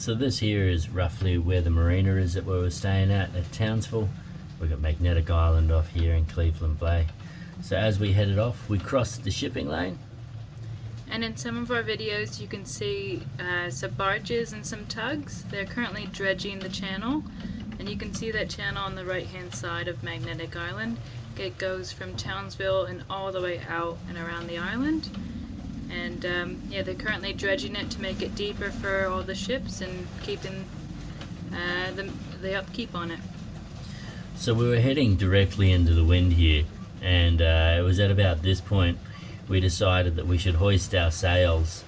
So this here is roughly where the marina is that we were staying at Townsville. We've got Magnetic Island off here in Cleveland Bay. So as we headed off, we crossed the shipping lane. And in some of our videos you can see some barges and some tugs. They're currently dredging the channel, and you can see that channel on the right hand side of Magnetic Island. It goes from Townsville and all the way out and around the island. And yeah, they're currently dredging it to make it deeper for all the ships and keeping the upkeep on it. So we were heading directly into the wind here, and it was at about this point we decided that we should hoist our sails,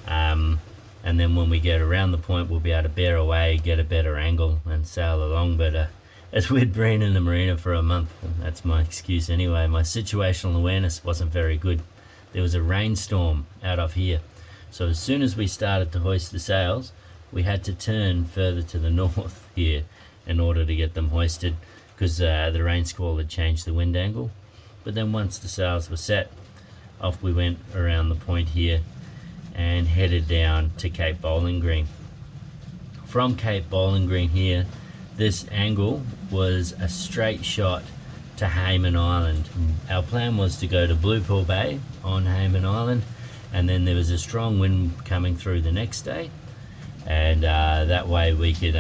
and then when we get around the point we'll be able to bear away, get a better angle and sail along. But as we'd been in the marina for a month, that's my excuse anyway, my situational awareness wasn't very good. There was a rainstorm out off here, so as soon as we started to hoist the sails we had to turn further to the north here in order to get them hoisted, because the rain squall had changed the wind angle. But then once the sails were set, off we went around the point here and headed down to Cape Bowling Green. From Cape Bowling Green here, this angle was a straight shot to Hayman Island. Our plan was to go to Blue Pool Bay on Hayman Island, and then there was a strong wind coming through the next day, and that way we could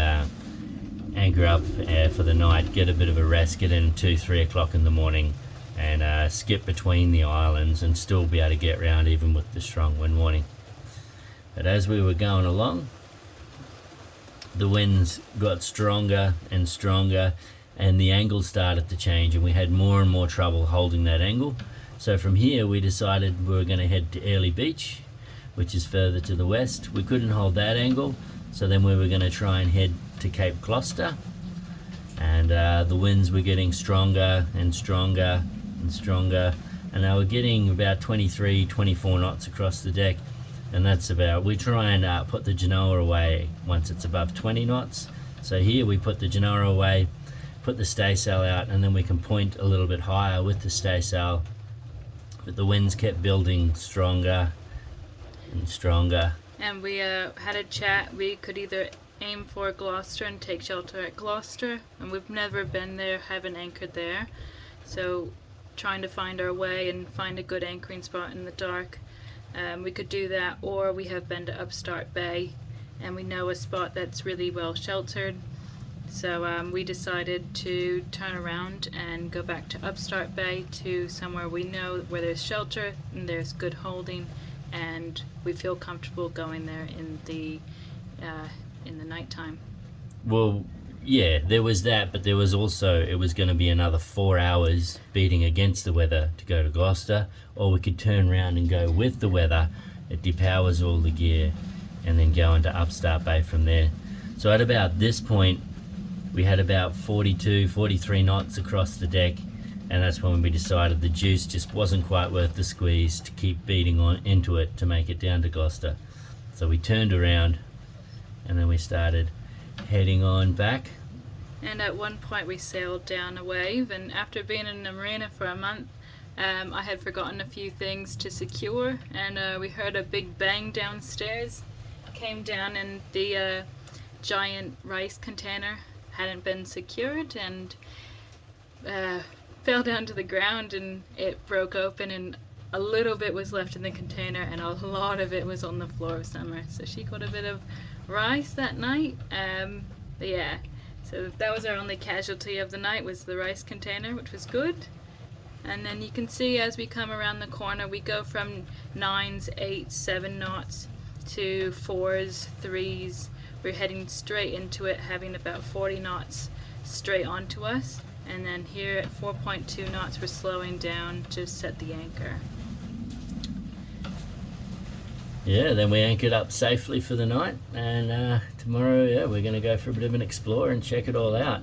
anchor up for the night, get a bit of a rest, get in 2-3 o'clock in the morning, and skip between the islands and still be able to get around even with the strong wind warning. But as we were going along, the winds got stronger and stronger, and the angle started to change, and we had more and more trouble holding that angle. So from here we decided we were going to head to Airlie Beach, which is further to the west. We couldn't hold that angle, so then we were going to try and head to Cape Gloucester, and the winds were getting stronger and stronger and stronger, and they were getting about 23-24 knots across the deck. And that's about, we try and put the genoa away once it's above 20 knots. So here we put the genoa away, put the staysail out, and then we can point a little bit higher with the staysail. But the winds kept building stronger and stronger. And we had a chat. We could either aim for Gloucester and take shelter at Gloucester, and we've never been there, haven't anchored there, so trying to find our way and find a good anchoring spot in the dark. We could do that, or we have been to Upstart Bay and we know a spot that's really well sheltered. So we decided to turn around and go back to Upstart Bay, to somewhere we know where there's shelter and there's good holding, and we feel comfortable going there in the nighttime. Well, yeah, there was that, but there was also, it was going to be another 4 hours beating against the weather to go to Gloucester, or we could turn around and go with the weather. It depowers all the gear, and then go into Upstart Bay from there. So at about this point we had about 42-43 knots across the deck, and that's when we decided the juice just wasn't quite worth the squeeze to keep beating on into it to make it down to Gloucester. So we turned around and then we started heading on back. And at one point we sailed down a wave, and after being in the marina for a month, I had forgotten a few things to secure, and we heard a big bang downstairs. Came down, and the giant rice container hadn't been secured, and fell down to the ground, and it broke open, and a little bit was left in the container and a lot of it was on the floor of Summer. So she got a bit of rice that night. But yeah, so that was our only casualty of the night, was the rice container, which was good. And then you can see as we come around the corner, we go from 9s, 8s, 7 knots to 4s, 3s. We're heading straight into it, having about 40 knots straight onto us. And then here at 4.2 knots, we're slowing down to set the anchor. Yeah, then we anchored up safely for the night, and tomorrow, yeah, we're going to go for a bit of an explore and check it all out.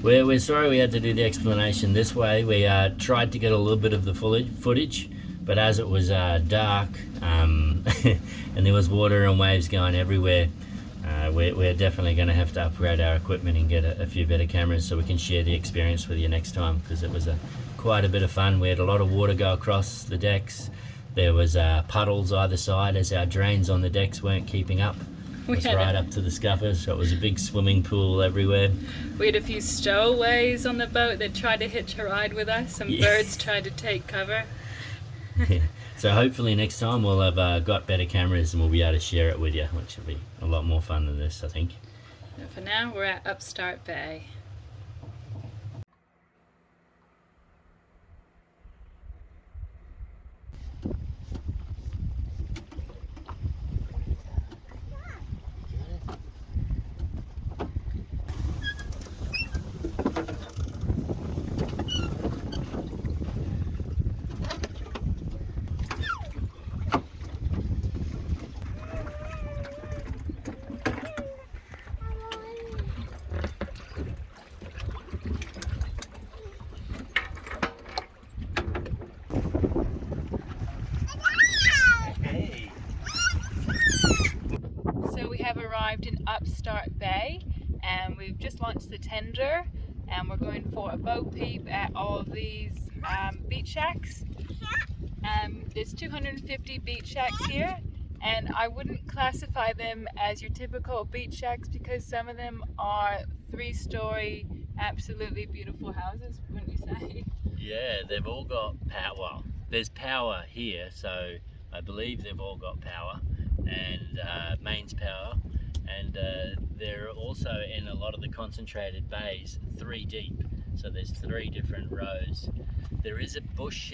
We're sorry we had to do the explanation this way. We tried to get a little bit of the footage, but as it was dark and there was water and waves going everywhere, we're definitely going to have to upgrade our equipment and get a few better cameras so we can share the experience with you next time, because it was quite a bit of fun. We had a lot of water go across the decks. There was puddles either side as our drains on the decks weren't keeping up. was right up to the scupper, so it was a big swimming pool everywhere. We had a few stowaways on the boat that tried to hitch a ride with us. Some birds tried to take cover. So hopefully next time we'll have got better cameras and we'll be able to share it with you, which will be a lot more fun than this, I think. And for now, we're at Upstart Bay. Arrived in Upstart Bay and we've just launched the tender and we're going for a boat peep at all of these beach shacks. There's 250 beach shacks here, and I wouldn't classify them as your typical beach shacks because some of them are 3-story absolutely beautiful houses, wouldn't you say? Yeah, they've all got power. Well, there's power here, so I believe they've all got power and mains power. And they're also in a lot of the concentrated bays 3 deep, so there's 3 different rows. There is a bush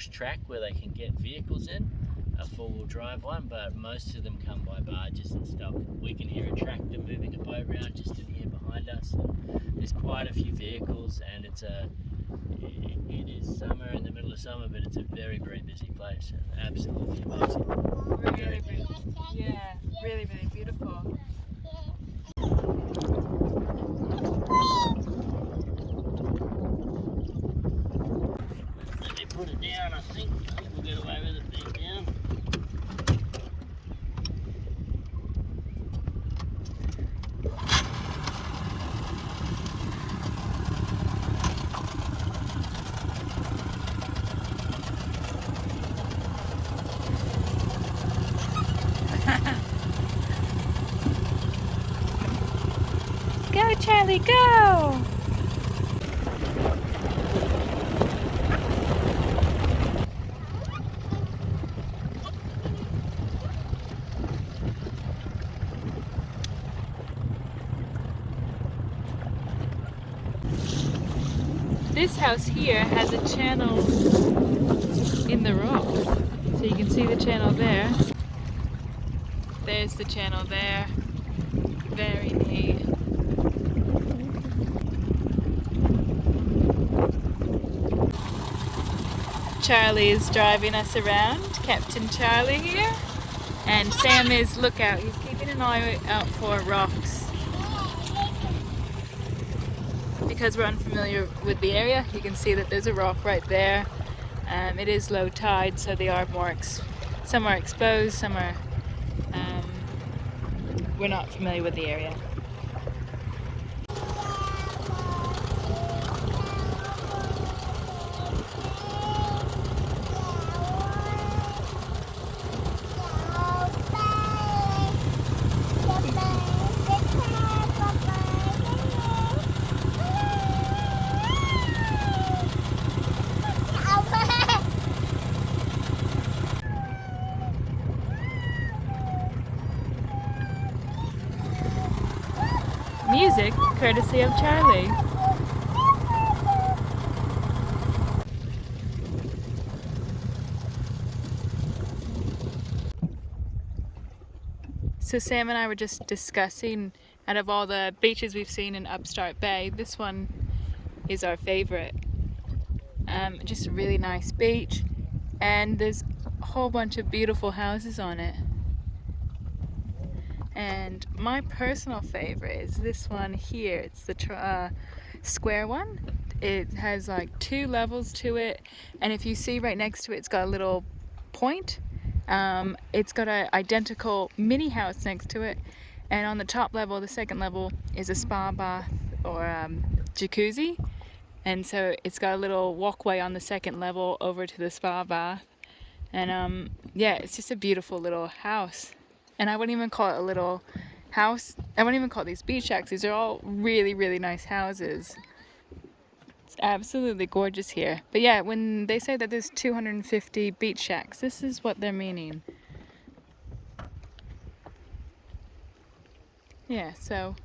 track where they can get vehicles in, a 4-wheel drive one, but most of them come by barges and stuff. We can hear a tractor moving a boat around just in here behind us. There's quite a few vehicles, and it is summer, in the middle of summer, but it's a very, very busy place. Absolutely amazing. Really, yeah, really, really beautiful. Let me put it down, I think we'll get away with it being down. Go, Charlie, go! This house here has a channel in the rock, so you can see the channel there. There's the channel there. Very neat. Charlie is driving us around, Captain Charlie here, and Sam is lookout. He's keeping an eye out for rocks. Because we're unfamiliar with the area, you can see that there's a rock right there. It is low tide, so they are some are exposed, some are we're not familiar with the area. Music courtesy of Charlie. So Sam and I were just discussing, out of all the beaches we've seen in Upstart Bay, this one is our favorite. Just a really nice beach, and there's a whole bunch of beautiful houses on it. And my personal favorite is this one here. It's the square one. It has like 2 levels to it, and if you see right next to it, it's got a little point. It's got an identical mini house next to it, and on the top level, the second level, is a spa bath or jacuzzi, and so it's got a little walkway on the second level over to the spa bath. And yeah, it's just a beautiful little house. And I wouldn't even call it a little house. I wouldn't even call these beach shacks. These are all really, really nice houses. It's absolutely gorgeous here. But yeah, when they say that there's 250 beach shacks, this is what they're meaning. Yeah, so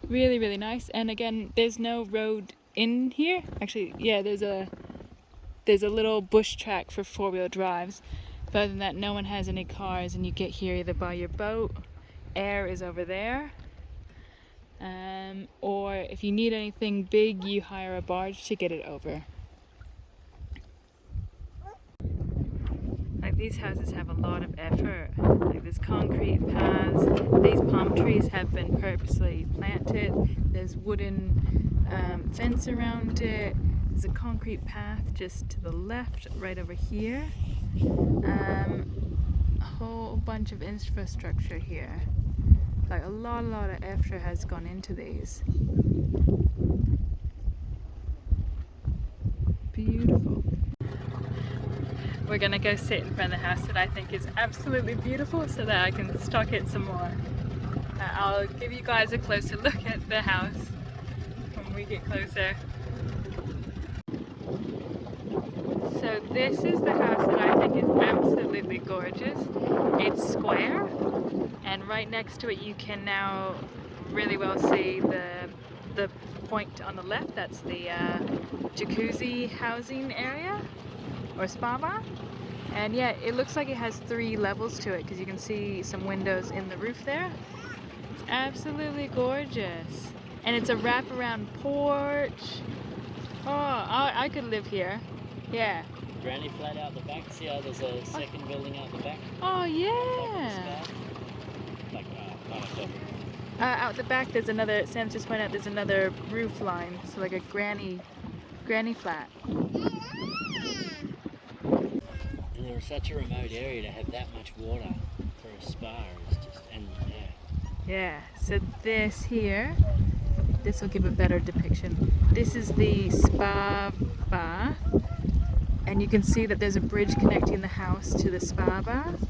really, really nice. And again, there's no road in here. Actually, yeah, there's a little bush track for four-wheel drives. But other than that, no one has any cars, and you get here either by your boat. Air is over there. Or if you need anything big, you hire a barge to get it over. Like, these houses have a lot of effort. Like, there's concrete paths. These palm trees have been purposely planted. There's wooden fence around it. There's a concrete path just to the left, right over here. A whole bunch of infrastructure here. Like, a lot of effort has gone into these. Beautiful. We're gonna go sit in front of the house that I think is absolutely beautiful so that I can stock it some more. I'll give you guys a closer look at the house when we get closer. So this is the house that I think is absolutely gorgeous. It's square, and right next to it you can now really well see the point on the left. That's the jacuzzi housing area or spa bar. And yeah, it looks like it has 3 levels to it because you can see some windows in the roof there. It's absolutely gorgeous. And it's a wraparound porch. Oh, I could live here. Yeah. Granny flat out the back. See how there's a second building out the back? Oh yeah. Like, out the back there's another, Sam's just pointed out there's another roof line. So like a granny flat. And they're such a remote area to have that much water for a spa is just, and yeah. Yeah, so this here, this will give a better depiction. This is the spa bath. And you can see that there's a bridge connecting the house to the spa bath.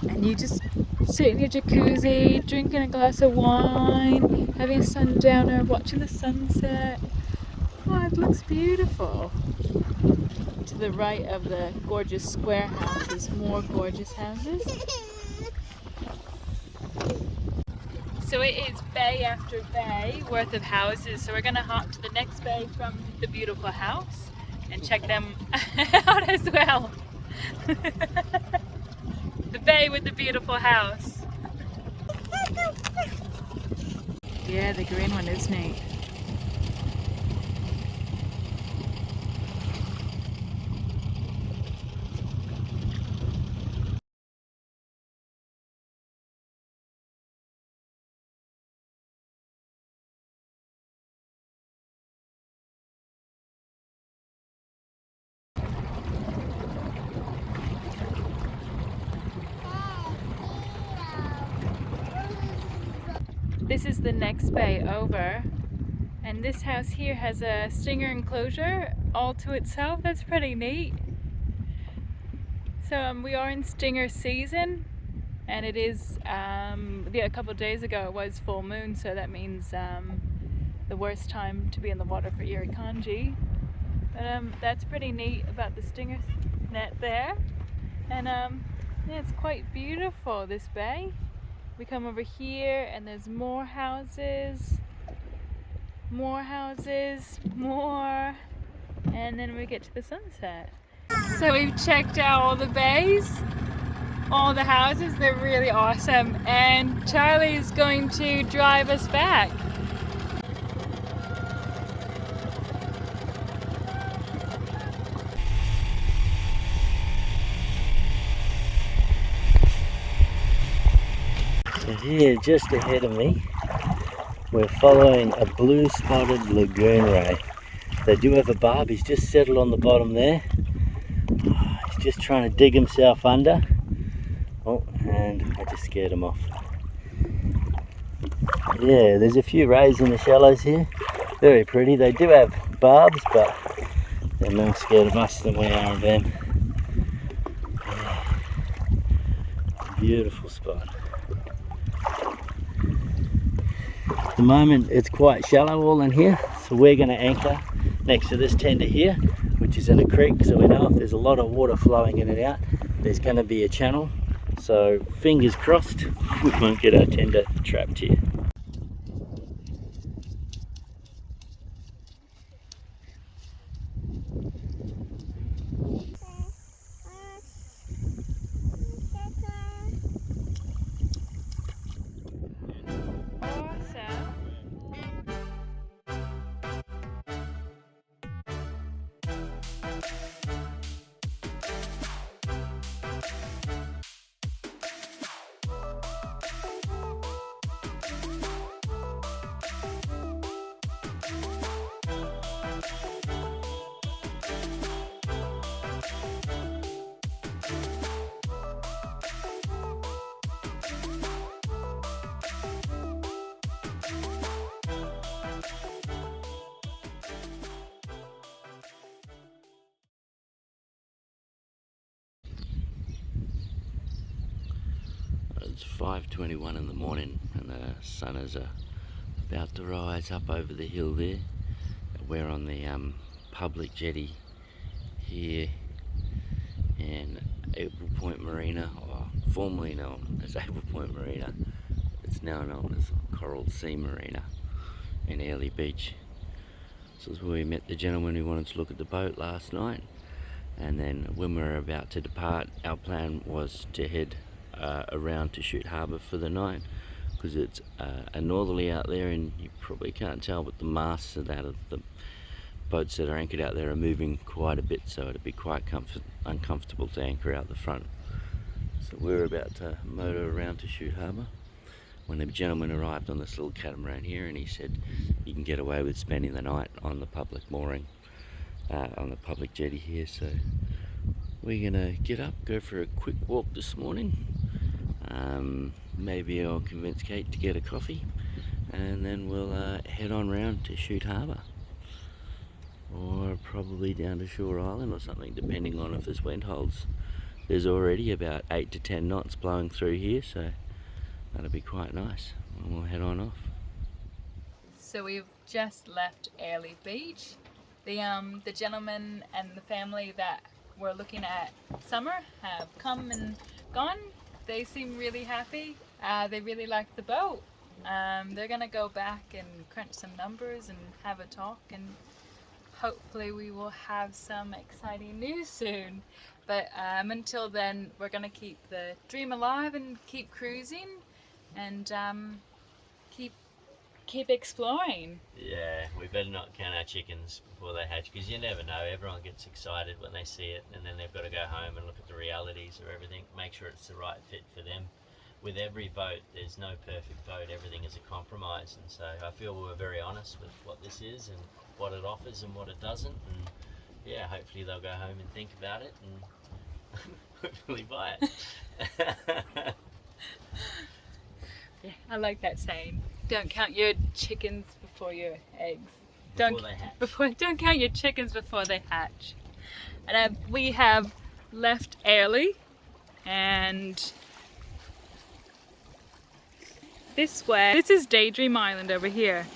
And you just sit in your jacuzzi, drinking a glass of wine, having a sundowner, watching the sunset. Oh, it looks beautiful. To the right of the gorgeous square houses, more gorgeous houses. So it is bay after bay worth of houses. So we're gonna hop to the next bay from the beautiful house and check them out as well. The bay with the beautiful house. Yeah, the green one is neat. This is the next bay over, and this house here has a stinger enclosure all to itself. That's pretty neat. So we are in stinger season, and it is yeah, a couple of days ago it was full moon, so that means the worst time to be in the water for irukandji. But that's pretty neat about the stinger net there. And yeah, it's quite beautiful, this bay. We come over here and there's more houses, more, and then we get to the sunset. So we've checked out all the bays, all the houses, they're really awesome, and Charlie is going to drive us back. Here, just ahead of me, we're following a blue spotted lagoon ray. They do have a barb. He's just settled on the bottom there. He's just trying to dig himself under. Oh, and I just scared him off. Yeah, there's a few rays in the shallows here. Very pretty. They do have barbs, but they're more scared of us than we are of them. Beautiful spot. At the moment it's quite shallow all in here, so we're going to anchor next to this tender here, which is in a creek, so we know if there's a lot of water flowing in and out, there's going to be a channel. So fingers crossed we won't get our tender trapped here. It's 5:21 in the morning and the sun is about to rise up over the hill there. We're on the public jetty here in April Point Marina, or formerly known as April Point Marina. It's now known as Coral Sea Marina in Airlie Beach. This is where we met the gentleman who wanted to look at the boat last night, and then when we were about to depart, our plan was to head around to Cait Harbour for the night, because it's a northerly out there, and you probably can't tell, but the masts of the boats that are anchored out there are moving quite a bit, so it'd be quite uncomfortable to anchor out the front. So we're about to motor around to Cait Harbour when the gentleman arrived on this little catamaran here, and he said you can get away with spending the night on the public mooring, on the public jetty here. So we're gonna get up, go for a quick walk this morning. Maybe I'll convince Cait to get a coffee, and then we'll head on round to Cait Harbour, or probably down to Shore Island or something, depending on if this wind holds. There's already about 8 to 10 knots blowing through here, so that'll be quite nice. And we'll head on off. So we've just left Airlie Beach. The gentleman and the family that were looking at summer have come and gone. They seem really happy. They really like the boat. They're gonna go back and crunch some numbers and have a talk, and hopefully we will have some exciting news soon. But until then, we're gonna keep the dream alive and keep cruising and keep exploring. Yeah, we better not count our chickens before they hatch, because you never know. Everyone gets excited when they see it, and then they've got to go home and look at the realities of everything, make sure it's the right fit for them. With every boat, there's no perfect boat. Everything is a compromise, and so I feel we were very honest with what this is and what it offers and what it doesn't. And yeah, hopefully they'll go home and think about it and hopefully buy it. Yeah, I like that saying. Don't count your chickens before your eggs. Before they hatch. Don't count your chickens before they hatch. And we have left Airlie, and this way. This is Daydream Island over here.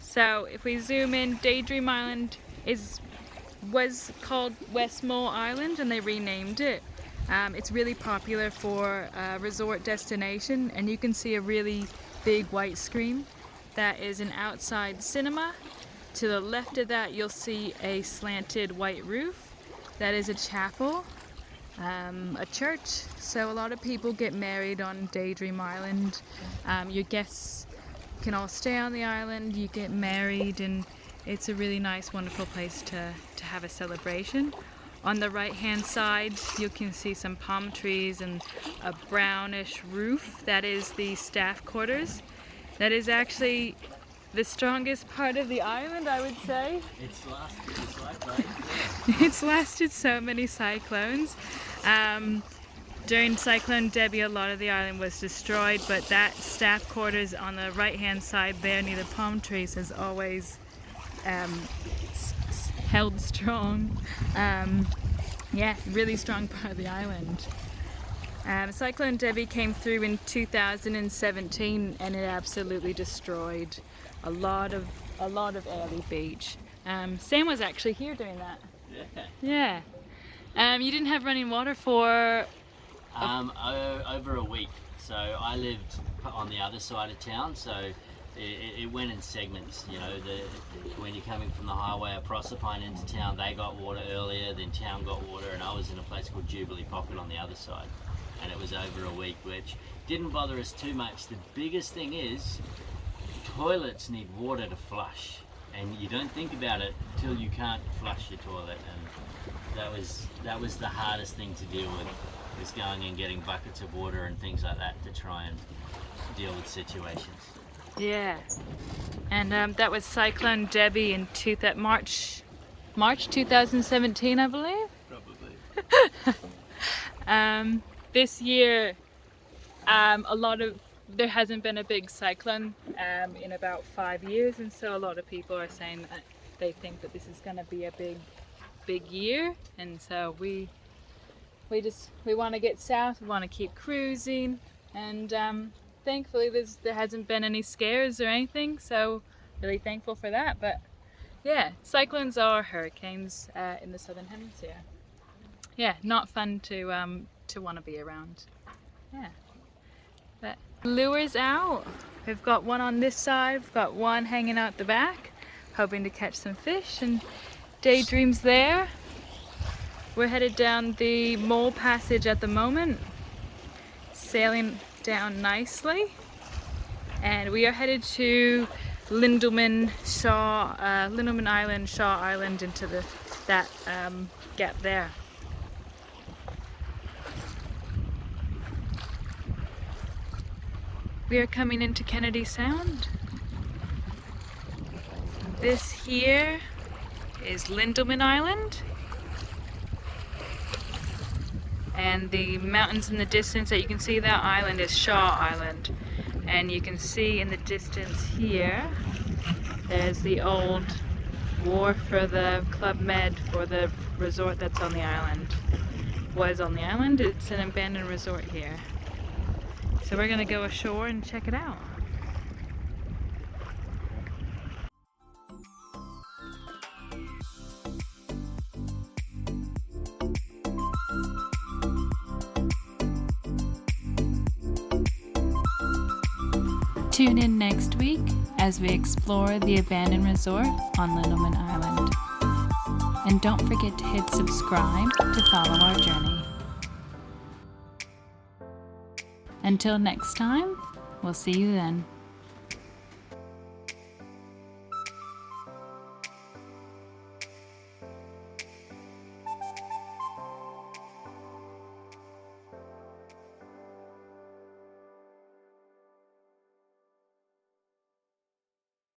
So if we zoom in, Daydream Island was called Westmore Island, and they renamed it. It's really popular for a resort destination, and you can see a really big white screen. That is an outside cinema. To the left of that, you'll see a slanted white roof. That is a chapel, a church. So a lot of people get married on Daydream Island. Your guests can all stay on the island, you get married, and it's a really nice, wonderful place to have a celebration. On the right hand side, you can see some palm trees and a brownish roof. That is the staff quarters. That is actually the strongest part of the island, I would say. It's lasted the cyclone. It's lasted so many cyclones. During Cyclone Debbie, a lot of the island was destroyed, but that staff quarters on the right hand side there near the palm trees has always held strong. Yeah, really strong part of the island. Cyclone Debbie came through in 2017 and it absolutely destroyed a lot of Airlie Beach. Sam was actually here doing that. Yeah. Yeah. You didn't have running water for Over a week. So I lived on the other side of town, so it went in segments. You know, when you're coming from the highway at Proserpine into town, they got water earlier, then town got water, and I was in a place called Jubilee Pocket on the other side. And it was over a week, which didn't bother us too much. The biggest thing is toilets need water to flush, and you don't think about it till you can't flush your toilet, and that was the hardest thing to deal with, was going and getting buckets of water and things like that to try and deal with situations. Yeah. And that was Cyclone Debbie in March 2017, I believe. Probably. This year, there hasn't been a big cyclone in about 5 years, and so a lot of people are saying that they think that this is going to be a big year, and so we want to get south. We want to keep cruising, and thankfully there hasn't been any scares or anything, so really thankful for that. But yeah, cyclones are hurricanes in the southern hemisphere. Yeah, not fun to want to be around. Yeah. But lures out. We've got one on this side, we've got one hanging out the back, hoping to catch some fish, and Daydream's there. We're headed down the Mole Passage at the moment, sailing down nicely, and we are headed to Lindeman Island, Shaw Island, into that gap there. We are coming into Kennedy Sound. This here is Lindeman Island. And the mountains in the distance that you can see, that island is Shaw Island. And you can see in the distance here, there's the old wharf for the Club Med for the resort that's on the island. Was on the island, it's an abandoned resort here. So we're gonna go ashore and check it out. Tune in next week as we explore the abandoned resort on Lindeman Island. And don't forget to hit subscribe to follow our journey. Until next time, we'll see you then.